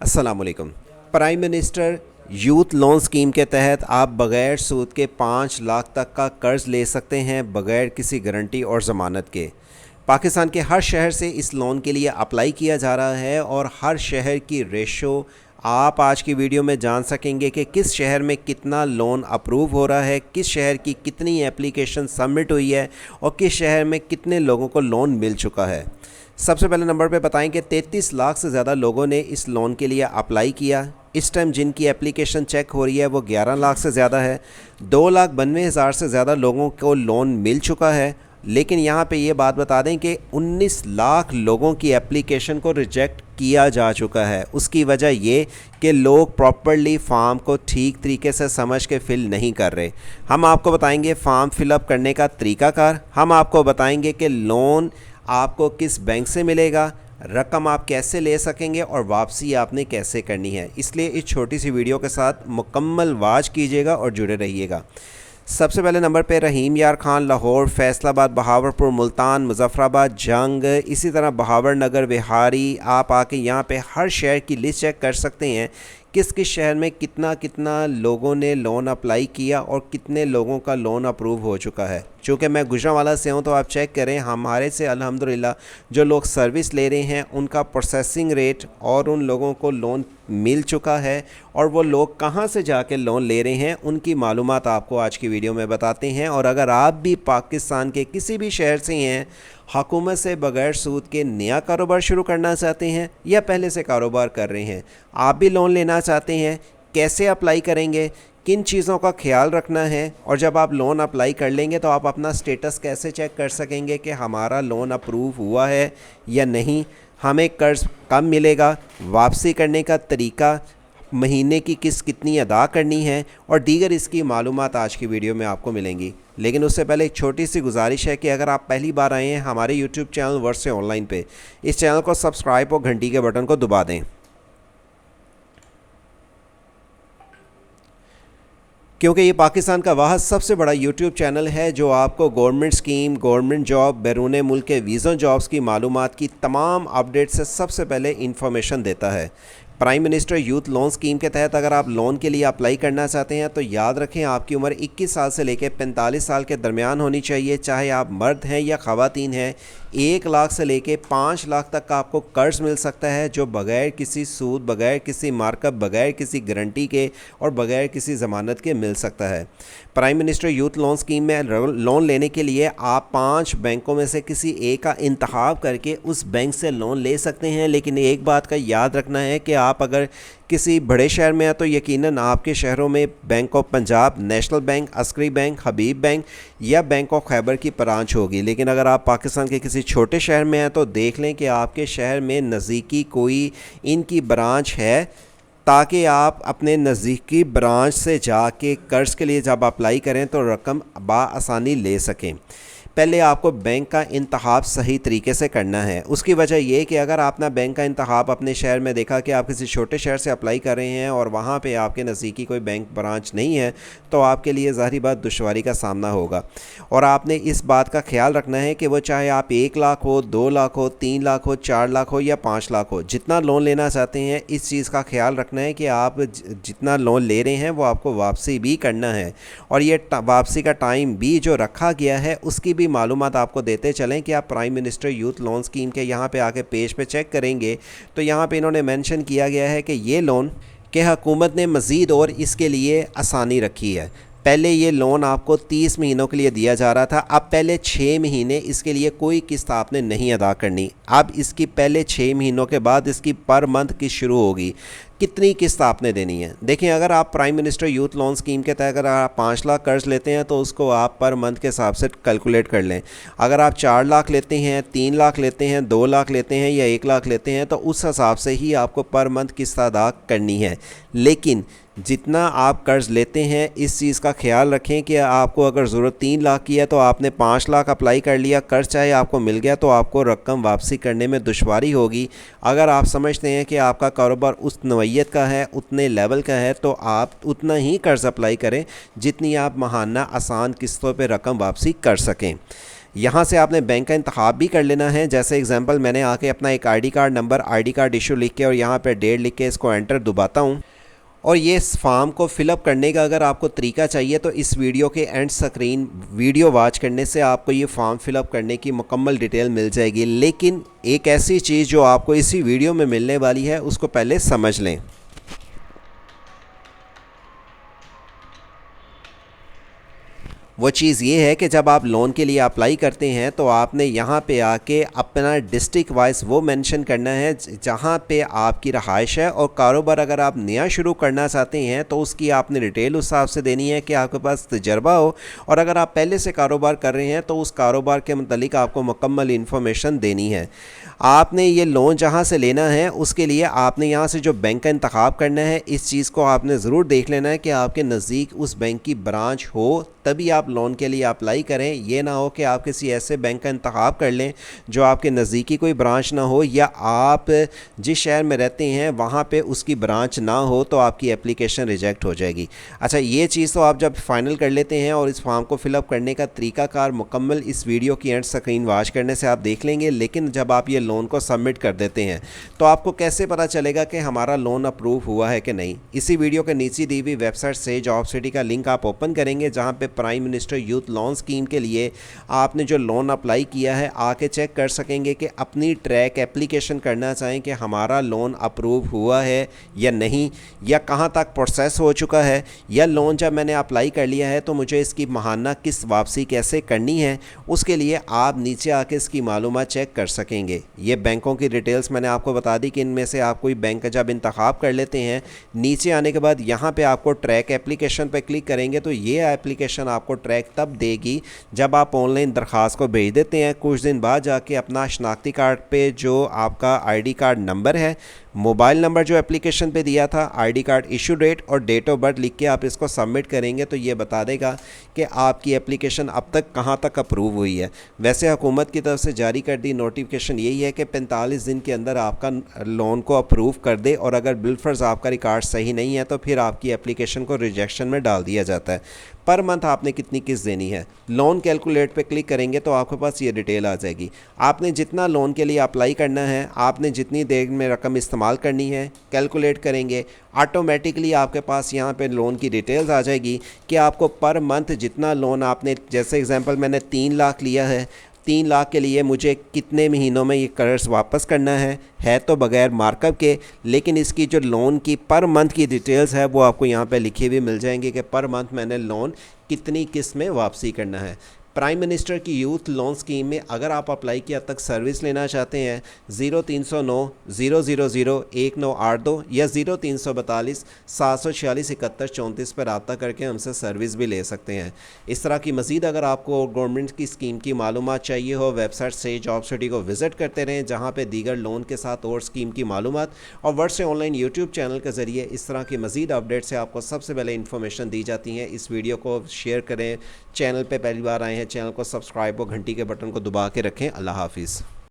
अस्सलामुअलैकुम। Prime minister youth loan scheme के तहत आप बग़ैर सूद के 5 लाख तक का कर्ज़ ले सकते हैं बग़ैर किसी गारंटी और ज़मानत के। पाकिस्तान के हर शहर से इस लोन के लिए अप्लाई किया जा रहा है और हर शहर की रेशो आप आज की वीडियो में जान सकेंगे कि किस शहर में कितना लोन अप्रूव हो रहा है, किस शहर की कितनी एप्लीकेशन सबमिट हुई है और किस शहर में कितने लोगों को लोन मिल चुका है। सबसे पहले नंबर पे बताएं कि 33 लाख से ज़्यादा लोगों ने इस लोन के लिए अप्लाई किया। इस टाइम जिनकी एप्लीकेशन चेक हो रही है वो 11 लाख से ज़्यादा है। 2,92,000 से ज़्यादा लोगों को लोन मिल चुका है। लेकिन यहाँ पे ये बात बता दें कि 19 लाख लोगों की एप्लीकेशन को रिजेक्ट किया जा चुका है। उसकी वजह ये कि लोग प्रॉपर्ली फॉर्म को ठीक तरीके से समझ के फिल नहीं कर रहे। हम आपको बताएंगे फॉर्म फिलअप करने का तरीक़ाकार। हम आपको बताएंगे कि लोन आपको किस बैंक से मिलेगा, रकम आप कैसे ले सकेंगे और वापसी आपने कैसे करनी है। इसलिए इस छोटी सी वीडियो के साथ मुकम्मल वाच कीजिएगा और जुड़े रहिएगा। सबसे पहले नंबर पे रहीम यार खान, लाहौर, फैसलाबाद, बहावरपुर, मुल्तान, मुजफ्फराबाद, जंग, इसी तरह बहावर नगर, विहारी। आप आके यहाँ पे हर शहर की लिस्ट चेक कर सकते हैं किस किस शहर में कितना कितना लोगों ने लोन अप्लाई किया और कितने लोगों का लोन अप्रूव हो चुका है। चूँकि मैं गुजरांवाला से हूँ तो आप चेक करें, हमारे से अल्हम्दुलिल्लाह जो लोग सर्विस ले रहे हैं उनका प्रोसेसिंग रेट और उन लोगों को लोन मिल चुका है और वो लोग कहाँ से जाके लोन ले रहे हैं उनकी मालूमात आपको आज की वीडियो में बताते हैं। और अगर आप भी पाकिस्तान के किसी भी शहर से हैं, हुकूमत से बग़ैर सूद के नया कारोबार शुरू करना चाहते हैं या पहले से कारोबार कर रहे हैं, आप भी लोन लेना चाहते हैं, कैसे अप्लाई करेंगे, किन चीज़ों का ख्याल रखना है और जब आप लोन अप्लाई कर लेंगे तो आप अपना स्टेटस कैसे चेक कर सकेंगे कि हमारा लोन अप्रूव हुआ है या नहीं, हमें कर्ज़ कब मिलेगा, वापसी करने का तरीका, महीने की कितनी अदा करनी है और दीगर इसकी मालूमात आज की वीडियो में आपको मिलेंगी। लेकिन उससे पहले एक छोटी सी गुजारिश है कि अगर आप पहली बार आए हैं हमारे यूट्यूब चैनल वर्ष से ऑनलाइन पे, इस चैनल को सब्सक्राइब और घंटी के बटन को दबा दें, क्योंकि ये पाकिस्तान का वाहद सबसे बड़ा यूट्यूब चैनल है जो आपको गवर्नमेंट स्कीम, गवर्नमेंट जॉब, बैरून मुल्क के वीज़ा जॉब्स की मालूमात की तमाम अपडेट से सबसे पहले इंफॉर्मेशन देता है। Prime minister youth loan scheme के तहत अगर आप लोन के लिए अप्लाई करना चाहते हैं तो याद रखें आपकी उम्र 21 साल से लेकर 45 साल के दरमियान होनी चाहिए, चाहे आप मर्द हैं या ख़वातीन हैं। 1 लाख से लेकर 5 लाख तक का आपको कर्ज़ मिल सकता है जो बग़ैर किसी सूद, बग़ैर किसी मार्कअप, बग़ैर किसी गारंटी के और बग़ैर किसी ज़मानत के मिल सकता है। Prime minister youth loan scheme में लोन लेने के लिए आप 5 बैंकों में से किसी एक का इंतखाब करके उस बैंक से लोन ले सकते हैं। लेकिन एक बात का याद रखना है कि आप अगर किसी बड़े शहर में हैं तो यकीनन आपके शहरों में bank of Punjab, national bank, Askari bank, Habib bank या बैंक ऑफ खैबर की ब्रांच होगी। लेकिन अगर आप पाकिस्तान के किसी छोटे शहर में हैं तो देख लें कि आपके शहर में नज़दीकी कोई इनकी ब्रांच है, ताकि आप अपने नज़दीकी ब्रांच से जाके कर्ज़ के लिए जब अप्लाई करें तो रकम बआसानी ले सकें। पहले आपको बैंक का इंतखाब सही तरीके से करना है। उसकी वजह यह कि अगर आपने बैंक का इंतखाब अपने शहर में देखा कि आप किसी छोटे शहर से अप्लाई कर रहे हैं और वहाँ पे आपके नज़दीकी कोई बैंक ब्रांच नहीं है तो आपके लिए ज़ाहिर बात दुश्वारी का सामना होगा। और आपने इस बात का ख्याल रखना है कि वो चाहे आप 1 लाख हो, 2 लाख हो, 3 लाख हो, 4 लाख हो या 5 लाख हो, जितना लोन लेना चाहते हैं इस चीज़ का ख्याल रखना है कि आप जितना लोन ले रहे हैं वो आपको वापसी भी करना है। और ये वापसी का टाइम भी जो रखा गया है उसकी भी मालूमात आपको देते चलें कि आप prime minister youth loan scheme के यहाँ पे आके पेज पे चेक करेंगे तो यहाँ पे इन्होंने मेंशन किया गया है कि ये लोन के हुकूमत ने मज़ीद और इसके लिए आसानी रखी है। पहले ये लोन आपको 30 महीनों के लिए दिया जा रहा था, अब पहले 6 महीने इसके लिए कोई किस्त आपने नहीं अदा करनी। अब इसकी पहले 6 महीनों के बाद इसकी पर मंथ किस्त शुरू होगी। कितनी किस्त आपने देनी है? देखिए, अगर आप prime minister youth loan scheme के तहत अगर आप 5 लाख कर्ज लेते हैं तो उसको आप पर मंथ के हिसाब से कैलकुलेट कर लें। अगर आप 4 लाख लेते हैं, 3 लाख लेते हैं, 2 लाख लेते हैं या 1 लाख लेते हैं तो उस हिसाब से ही आपको पर मंथ किस्त अदा करनी है। लेकिन जितना आप कर्ज़ लेते हैं इस चीज़ का ख्याल रखें कि आपको अगर ज़रूरत 3 लाख की है तो आपने 5 लाख अप्लाई कर लिया, कर्ज़ चाहे आपको मिल गया तो आपको रकम वापसी करने में दुश्वारी होगी। अगर आप समझते हैं कि आपका कारोबार उस नौइयत का है, उतने लेवल का है, तो आप उतना ही कर्ज़ अप्लाई करें जितनी आप माहाना आसान किस्तों पर रकम वापसी कर सकें। यहाँ से आपने बैंक का इंतखाब भी कर लेना है। जैसे एग्जांपल मैंने आके अपना एक ID card number, ID card issue लिख के और यहाँ पे डेट लिख के इसको एंटर दबाता हूँ। और ये इस फॉर्म को फिलअप करने का अगर आपको तरीका चाहिए तो इस वीडियो के एंड स्क्रीन वीडियो वॉच करने से आपको ये फॉर्म फिलअप करने की मुकम्मल डिटेल मिल जाएगी। लेकिन एक ऐसी चीज़ जो आपको इसी वीडियो में मिलने वाली है उसको पहले समझ लें। वो चीज़ ये है कि जब आप लोन के लिए अप्लाई करते हैं तो आपने यहाँ पे आके अपना डिस्ट्रिक्ट वाइज वो मेंशन करना है जहाँ पे आपकी रहाइश है, और कारोबार अगर आप नया शुरू करना चाहते हैं तो उसकी आपने डिटेल उस हिसाब से देनी है कि आपके पास तजर्बा हो, और अगर आप पहले से कारोबार कर रहे हैं तो उस कारोबार के मतलब आपको मुकम्मल इन्फॉर्मेशन देनी है। आपने ये लोन जहाँ से लेना है उसके लिए आपने यहाँ से जो बैंक का इंतखाब करना है, इस चीज़ को आपने ज़रूर देख लेना है कि आपके नज़दीक उस बैंक की ब्रांच हो, तभी आप लोन के लिए अप्लाई करें। ये ना हो कि आप किसी ऐसे बैंक का इंतखाब कर लें जो आपके नज़दीकी कोई ब्रांच ना हो, या आप जिस शहर में रहते हैं वहाँ पे उसकी ब्रांच ना हो तो आपकी एप्लीकेशन रिजेक्ट हो जाएगी। अच्छा, ये चीज़ तो आप जब फाइनल कर लेते हैं और इस फॉर्म को फिलअप करने का तरीकाकार मुकम्मल इस वीडियो की एंड स्क्रीन वॉच करने से आप देख लेंगे। लेकिन जब आप ये लोन को सबमिट कर देते हैं तो आपको कैसे पता चलेगा कि हमारा लोन अप्रूव हुआ है कि नहीं? इसी वीडियो के नीचे दी हुई वेबसाइट से जॉब सिटी का लिंक आप ओपन करेंगे, जहाँ पे prime minister youth loan scheme के लिए आपने जो लोन अप्लाई किया है आके चेक कर सकेंगे कि अपनी ट्रैक एप्लीकेशन करना चाहें कि हमारा लोन अप्रूव हुआ है या नहीं, या कहाँ तक प्रोसेस हो चुका है, या लोन जब मैंने अप्लाई कर लिया है तो मुझे इसकी माहाना किस्त वापसी कैसे करनी है। उसके लिए आप नीचे आके इसकी मालूमात चेक कर सकेंगे। ये बैंकों की डिटेल्स मैंने आपको बता दी कि इनमें से आप कोई बैंक का जब इंतखाब कर लेते हैं, नीचे आने के बाद यहाँ पे आपको ट्रैक एप्लीकेशन पे क्लिक करेंगे तो ये एप्लीकेशन आपको ट्रैक तब देगी जब आप ऑनलाइन दरख्वास्त को भेज देते हैं। कुछ दिन बाद जाके अपना शनाख्ती कार्ड पे जो आपका आईडी कार्ड नंबर है, मोबाइल नंबर जो एप्लीकेशन पे दिया था, आईडी कार्ड इशू डेट और डेट ऑफ बर्थ लिख के आप इसको सबमिट करेंगे तो ये बता देगा कि आपकी एप्लीकेशन अब तक कहाँ तक अप्रूव हुई है। वैसे हुकूमत की तरफ से जारी कर दी नोटिफिकेशन यही है कि 45 दिन के अंदर आपका लोन को अप्रूव कर दे, और अगर बिलफर्ज आपका रिकॉर्ड सही नहीं है तो फिर आपकी एप्लीकेशन को रिजेक्शन में डाल दिया जाता है। पर मंथ आपने कितनी किस्त देनी है, लोन कैलकुलेट पे क्लिक करेंगे तो आपके पास ये डिटेल आ जाएगी। आपने जितना लोन के लिए अप्लाई करना है, आपने जितनी देर में रकम इस्तेमाल करनी है, कैलकुलेट करेंगे, ऑटोमेटिकली आपके पास यहाँ पे लोन की डिटेल्स आ जाएगी कि आपको पर मंथ जितना लोन आपने, जैसे एग्जांपल मैंने 3 लाख लिया है, 3 लाख के लिए मुझे कितने महीनों में ये कर्ज वापस करना है तो बगैर मार्कअप के, लेकिन इसकी जो लोन की पर मंथ की डिटेल्स है वो आपको यहाँ पे लिखी हुई मिल जाएंगी कि पर मंथ मैंने लोन कितनी किस्त में वापसी करना है। प्राइम मिनिस्टर की यूथ लोन स्कीम में अगर आप अप्लाई किया तक सर्विस लेना चाहते हैं 0309 000 1982 या 0342 746 71 34 पर रब्ता करके हमसे सर्विस भी ले सकते हैं। इस तरह की मज़ीद अगर आपको गवर्नमेंट की स्कीम की मालूमात चाहिए हो, वेबसाइट से जॉब सिटी को विज़िट करते रहें, जहाँ पर दीगर लोन के साथ और स्कीम की मालूमात और वर्ड से ऑनलाइन यूट्यूब चैनल के ज़रिए इस तरह की मज़ीद अपडेट से आपको सबसे पहले इन्फॉर्मेशन दी जाती हैं। इस वीडियो को शेयर करें, चैनल पर पहली बार आए हैं चैनल को सब्सक्राइब और घंटी के बटन को दबा के रखें। अल्लाह हाफिज़।